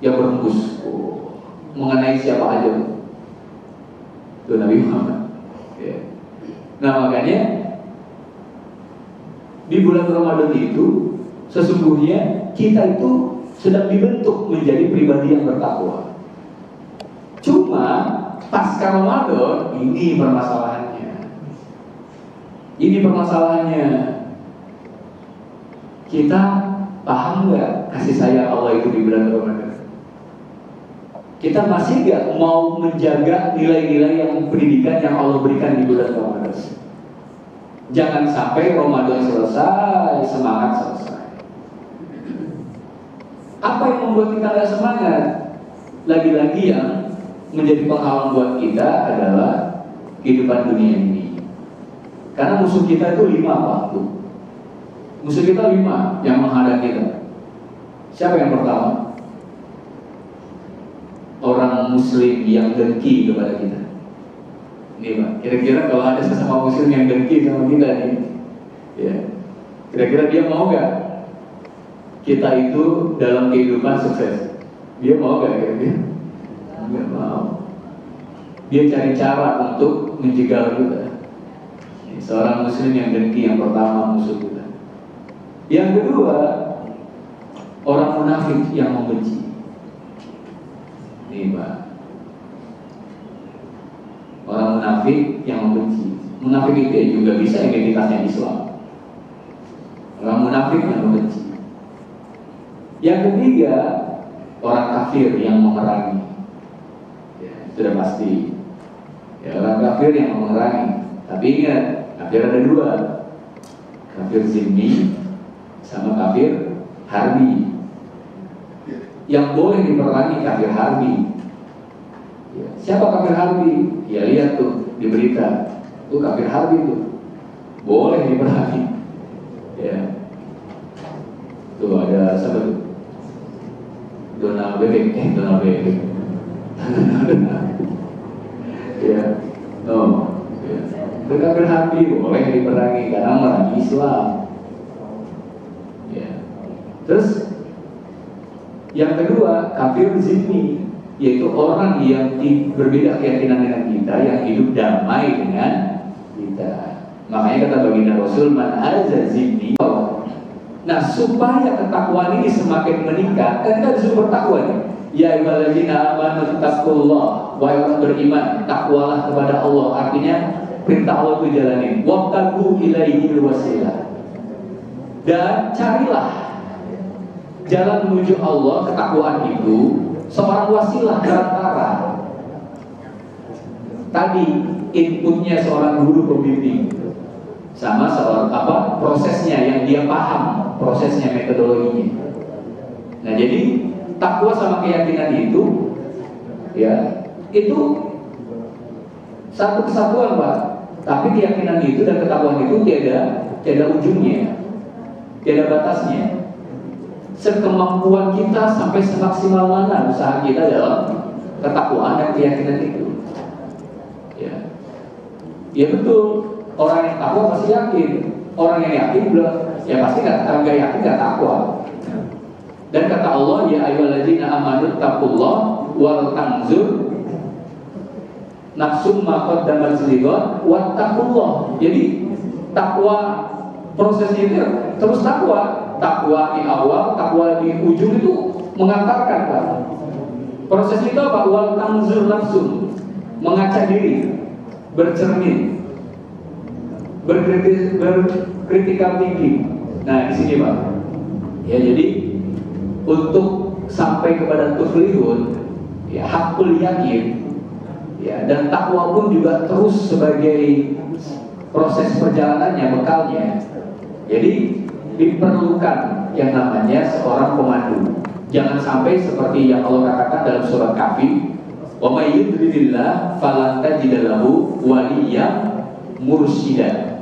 Speaker 1: yang berhembus mengenai siapa aja. Itu Nabi Muhammad. Ya. Nah makanya di bulan Ramadan itu sesungguhnya kita itu sedang dibentuk menjadi pribadi yang bertakwa. Cuma pasca Ramadan ini permasalahannya. Kita paham nggak kasih sayang Allah itu di bulan Ramadan? Kita masih nggak mau menjaga nilai-nilai yang pendidikan yang Allah berikan di bulan Ramadan? Jangan sampai Ramadan selesai, semangat selesai. Apa yang membuat kita nggak semangat? Lagi-lagi yang menjadi penghalang buat kita adalah kehidupan dunia ini. Karena musuh kita itu 5 waktu. Musuh kita 5 yang menghadang kita. Siapa yang pertama? Orang Muslim yang dengki kepada kita. Nih Pak, kira-kira kalau ada sesama Muslim yang dengki sama kita nih, ya, kira-kira dia mau gak kita itu dalam kehidupan sukses? Dia mau gak kira-kira? Nggak mau. Dia cari cara untuk menjegal kita. Seorang Muslim yang dengki yang pertama musuh kita. Yang kedua, orang munafik yang membenci. Nih Pak, orang munafik yang membenci. Munafik itu juga bisa identitasnya Islam. Orang munafik yang membenci. Yang ketiga, orang kafir yang memerangi. Ya, sudah pasti. Ya, orang kafir yang memerangi. Tapi ingat, kafir ada 2, kafir zimmi sama kafir harbi. Yang boleh diperangi kafir harbi. Ya, siapa kafir harbi? Ya lihat tuh di berita, tuh kafir harbi tuh boleh diperangi. Ya, tuh ada siapa tuh? Donald Bebek. Ya, Nabi boleh diperangi karena merangi Islam. Ya. Terus yang kedua, kafir zimmi, yaitu orang yang berbeda keyakinan dengan kita, yang hidup damai dengan kita. Makanya kata baginda Rasul, man azza zimmi. Nah, supaya ketakwaan ini semakin meningkat, kan kita disuruh bertakwa nih. Ya ayyuhalladzina amanu taqullah, wahai orang beriman, takwalah kepada Allah. Artinya perintah Allah itu jalanin. Wabtagu ilaihil wasilah. Dan carilah jalan menuju Allah, ketakwaan itu seorang wasilah perantara. Tadi inputnya seorang guru pembimbing sama seorang prosesnya yang dia paham, prosesnya, metodologinya. Nah, jadi takwa sama keyakinan itu, ya, itu satu kesatuan, Pak. Tapi keyakinan itu dan ketakwaan itu tiada ujungnya, tiada batasnya. Sekemampuan kita sampai semaksimal mana usaha kita dalam ketakwaan dan keyakinan itu. Ya betul. Orang yang takwa pasti yakin. Orang yang yakin belum, ya pasti nggak yakin, nggak takwa. Dan kata Allah, ya ayyuhalladzina amanu taqullah wal tanzur nafsum ma qaddamat lighad wattaqullah. Jadi takwa prosesnya itu terus takwa. Takwa di awal, takwa di ujung itu mengantarkan, Pak. Proses itu apa? Wal tanzur nafsum, mengaca diri, bercermin, berkritikal tinggi. Nah, di sini, Pak. Ya, jadi untuk sampai kepada tuflihun, ya, hakul yakin, ya, dan takwa pun juga terus sebagai proses perjalanannya, bekalnya. Jadi diperlukan yang namanya seorang pemandu. Jangan sampai seperti yang Allah katakan dalam surat Kahfi, wa may yudlilillah falan tajid lahu waliyyan mursyida.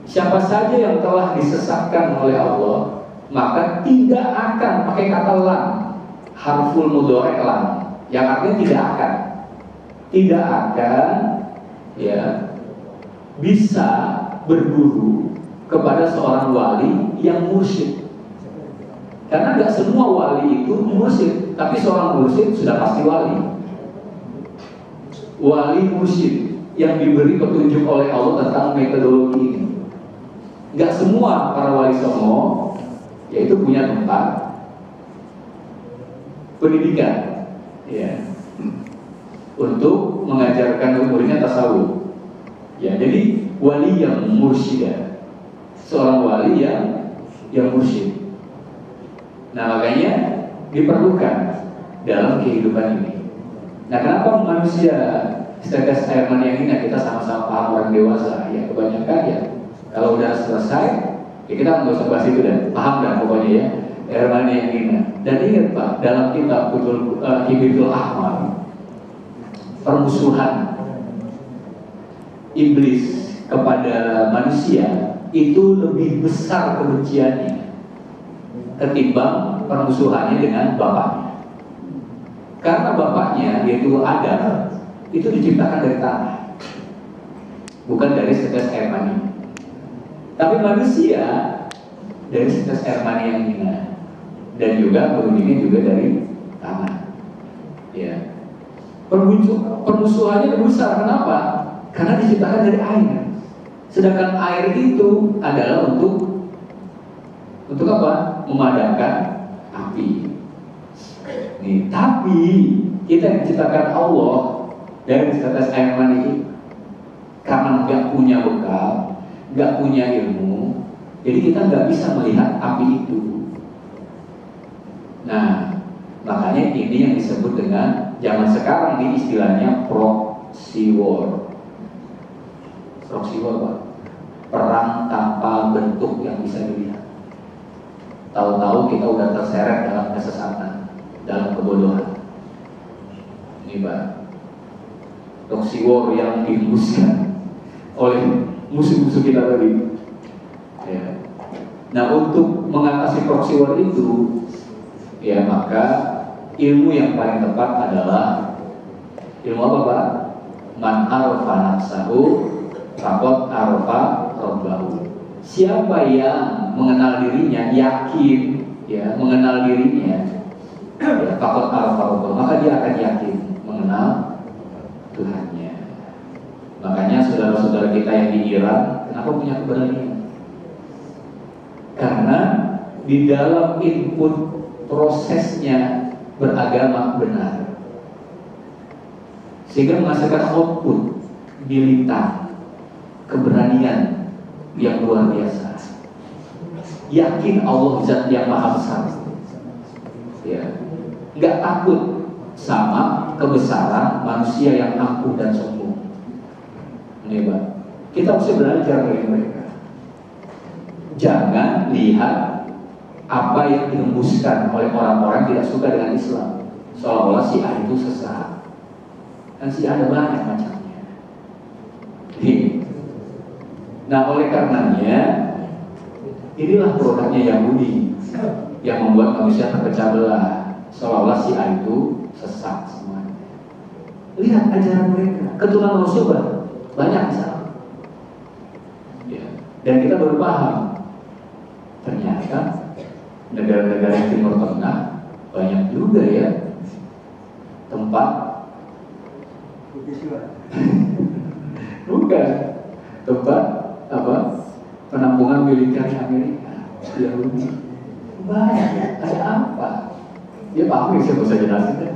Speaker 1: Siapa saja yang telah disesatkan oleh Allah, maka tidak akan, pakai kata lam, harful mudhari' lam, yang artinya tidak akan, ya, bisa berguru kepada seorang wali yang mursyid. Karena tidak semua wali itu mursyid, tapi seorang mursyid sudah pasti wali. Wali mursyid yang diberi petunjuk oleh Allah tentang metodologi ini. Nggak semua para wali songo yaitu punya tempat pendidikan, ya, untuk mengajarkan muridnya tasawuf. Ya, jadi wali yang mursyid, seorang wali yang mursyid. Nah, makanya diperlukan dalam kehidupan ini. Nah, kenapa manusia setetes air mani yang ini kita sama-sama paham orang dewasa? Ya, kebanyakan ya, kalau udah selesai, ya kita nggak usah bahas itu dan paham dah pokoknya ya, air mani yang ini. Dan ingat, Pak, dalam kitab Hibitul Ahmar, permusuhan iblis kepada manusia itu lebih besar kebenciannya ketimbang permusuhannya dengan bapaknya. Karena bapaknya, yaitu Adam, itu diciptakan dari tanah, bukan dari setetes air mani. Tapi manusia dari setetes air mani yang hina, dan juga penghuninya juga dari tanah. Ya, permusuhannya lebih besar. Kenapa? Karena diciptakan dari air. Sedangkan air itu adalah untuk apa? Memadamkan api. Nih, tapi kita yang diciptakan Allah dari setetes air mani, karena nggak punya bekal, nggak punya ilmu, jadi kita nggak bisa melihat api itu. Nah, makanya ini yang disebut dengan zaman sekarang ini istilahnya proxy war. Proxy war, Pak. Perang tanpa bentuk yang bisa dilihat. Tahu-tahu kita udah terseret dalam kesesatan, dalam kebodohan. Ini, Pak, proxy war yang dihembuskan oleh musuh-musuh kita tadi. Ya. Nah, untuk mengatasi proxy war itu, ya, maka ilmu yang paling tepat adalah ilmu apa, Pak? Man arafa nafsahu Faqad arafa rabbahu. Siapa yang mengenal dirinya, yakin ya, mengenal dirinya, ya, faqad arafa rabbahu, maka dia akan yakin mengenal Tuhannya. Makanya saudara-saudara kita yang di Iran, kenapa punya keberanian? Karena di dalam input prosesnya beragama benar, sehingga menghasilkan output militan, keberanian yang luar biasa. Yakin Allah Zat yang Maha Besar, ya, nggak takut sama kebesaran manusia yang angkuh dan sombong. Ini Pak, kita mesti belajar dari mereka. Jangan lihat apa yang dihembuskan oleh orang-orang tidak suka dengan Islam, seolah-olah si A itu sesat. Dan si A ada banyak macamnya. Nah, oleh karenanya inilah produknya Yahudi yang membuat manusia terpecah belah, seolah-olah si A itu sesat semuanya. Lihat ajaran mereka, keturunan Rasul banyak salah. Ya. Dan kita baru paham, ternyata negara-negara yang Timur Tengah banyak juga ya tempat bukan tempat apa penampungan militer Amerika. Yahudi banyak ya. Ada apa? Ya paham ya, saya bisa jelasin kan?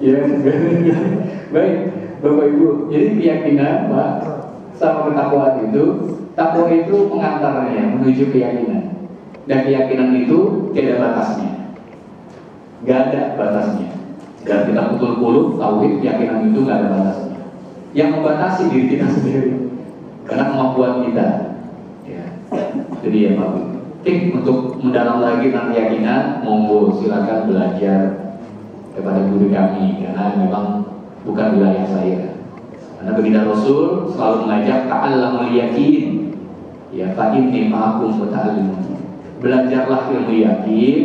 Speaker 1: Ya, baik Bapak Ibu. Jadi keyakinan Pak sama ketakwaan itu, takwa itu pengantarnya menuju keyakinan, dan keyakinan itu tidak ada batasnya, nggak ada batasnya. Dan kita betul-betul tauhid, keyakinan itu nggak ada batasnya. Yang membatasi diri kita sendiri karena kemampuan kita. Ya. Jadi ya Pak. Oke, untuk mendalam lagi tentang keyakinan, monggo silakan belajar kepada guru kami, karena memang bukan wilayah saya. Karena baginda Rasul selalu mengajak ta'allamul yakin, ya fa inni ma'akum muta'allimun. Belajarlah ilmu yakin,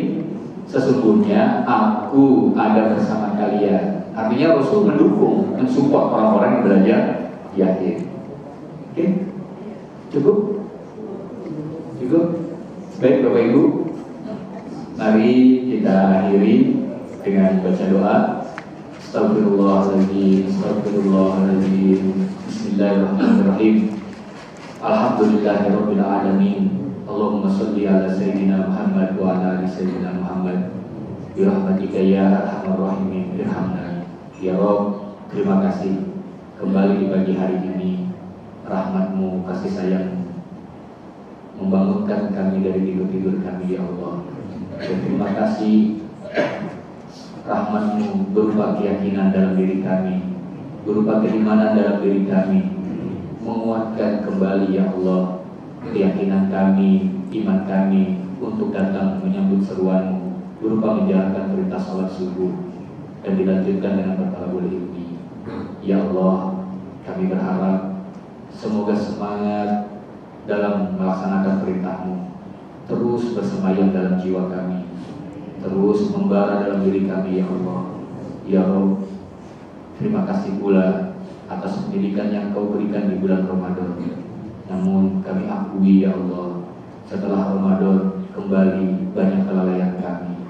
Speaker 1: sesungguhnya aku ada bersama kalian. Artinya Rasul mendukung, mensupport orang-orang yang belajar yakin. Oke, cukup? Cukup? Baik Bapak Ibu, mari kita akhiri dengan baca doa. Astagfirullahaladzim, astagfirullahaladzim. Bismillahirrahmanirrahim. Alhamdulillahirabbil alamin. Allahumma shalli ala sayyidina Muhammad wa ala ali sayyidina Muhammad. Bi rahmatika ya arhamar rahimin, irhamna. Ya Rabb, terima kasih kembali di pagi hari ini. Rahmat-Mu, kasih sayang-Mu membangunkan kami dari tidur-tidur kami, ya Allah. Dan terima kasih rahmat-Mu berupa keyakinan dalam diri kami, berupa keimanan dalam diri kami, menguatkan kembali, ya Allah, keyakinan kami, iman kami untuk datang menyambut seruan-Mu berupa menjalankan perintah salat subuh dan dilanjutkan dengan bertalabul ilmi. Ya Allah, kami berharap semoga semangat dalam melaksanakan perintah-Mu terus bersemayam dalam jiwa kami, terus membara dalam diri kami, ya Allah. Ya Rabb, terima kasih pula atas pendidikan yang Kau berikan di bulan Ramadan. Namun kami akui, ya Allah, setelah Ramadan kembali banyak kelalaian kami,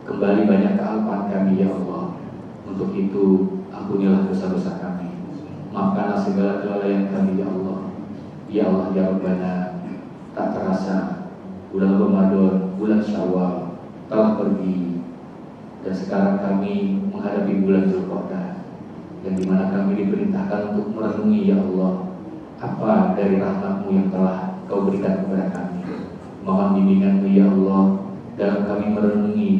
Speaker 1: kembali banyak kealpaan kami, ya Allah. Untuk itu ampunilah dosa-dosa kami, maafkanlah segala kelalaian kami, ya Allah. Ya Allah, ya Rabbana, tak terasa bulan Ramadan, bulan Syawal telah pergi, dan sekarang kami menghadapi bulan Dzulqa'dah, yang dimana kami diperintahkan untuk merenungi, ya Allah, apa dari rahmat-Mu yang telah Kau berikan kepada kami. Mohon bimbingan-Mu, ya Allah, dalam kami merenungi,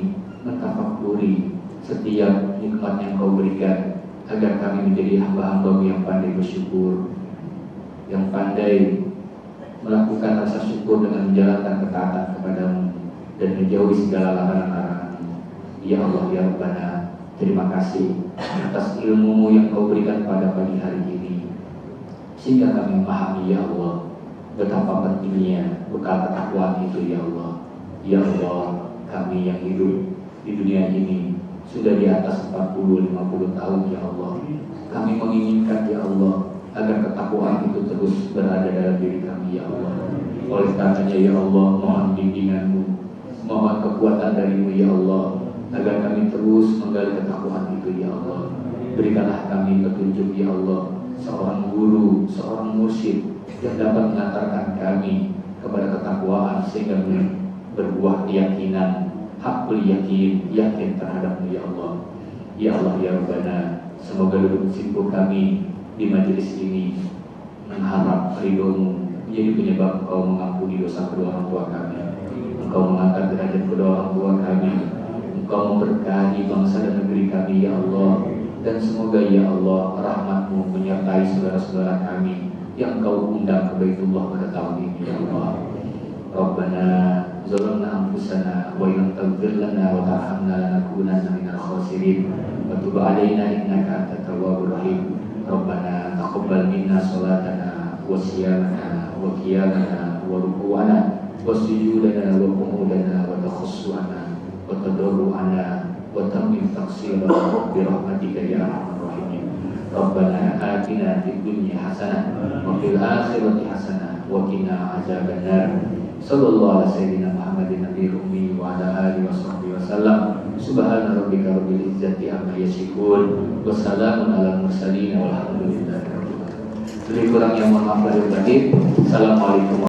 Speaker 1: mentafakuri setiap nikmat yang Kau berikan, agar kami menjadi hamba-hamba-Mu yang pandai bersyukur, yang pandai melakukan rasa syukur dengan menjalankan ketaatan kepada-Mu dan menjauhi segala larangan-larangan-Mu. Ya Allah, ya Rabbana, terima kasih atas ilmu-Mu yang Kau berikan pada pagi hari ini, sehingga kami memahami, ya Allah, betapa pentingnya bekal ketakwaan itu, ya Allah. Ya Allah, kami yang hidup di dunia ini sudah di atas 40-50 tahun, ya Allah. Kami menginginkan, ya Allah, agar ketakwaan itu terus berada dalam diri kami ya Allah. Oleh karenanya ya Allah, mohon bimbingan-Mu, mohon kekuatan dari-Mu ya Allah, agar kami terus menggali ketakwaan itu ya Allah. Berikanlah kami petunjuk ya Allah, seorang guru, seorang mursyid yang dapat mengantarkan kami kepada ketakwaan sehingga berbuah keyakinan, hakul yakin, yakin terhadap-Mu ya Allah. Ya Allah ya Rabbana, semoga duduk simpul kami di majelis ini mengharap ridho-Mu menjadi penyebab Engkau mengampuni dosa kedua orang tua kami, Engkau mengangkat derajat kedua orang tua kami, Engkau memberkahi bangsa dan negeri kami ya Allah. Dan semoga ya Allah rahmat-Mu menyertai saudara-saudara kami yang Engkau undang ke Baitullah pada tahun ini ya Allah. Rabbana zalamna anfusana wa in taghfir lana wa tarhamna lanakunanna minal khasirin wa tub 'alaina innaka antat tawwabur rahim. Rabbana taqabbal minna salatana wa siyamana wa qiyamana wa ruku'ana wa sujudana wa qu'udana wa takhussuana wa tadarru'ana wa tamim taqsirana bi rahmatika ya arhamar rahimin. Rabbana atina fid dunya hasanah wa fil akhirati hasanah wa qina adzabannar. Sallallahu ala sayyidina Muhammadin nabiyil ummi wa ala alihi washabbihi wasallam. Subhana rabbika rabbil izzati amma yasifun wa salamun alal mursalin walhamdulillahi rabbil alamin. Lebih kurangnya mohon maaf lahir batin. Assalamualaikum.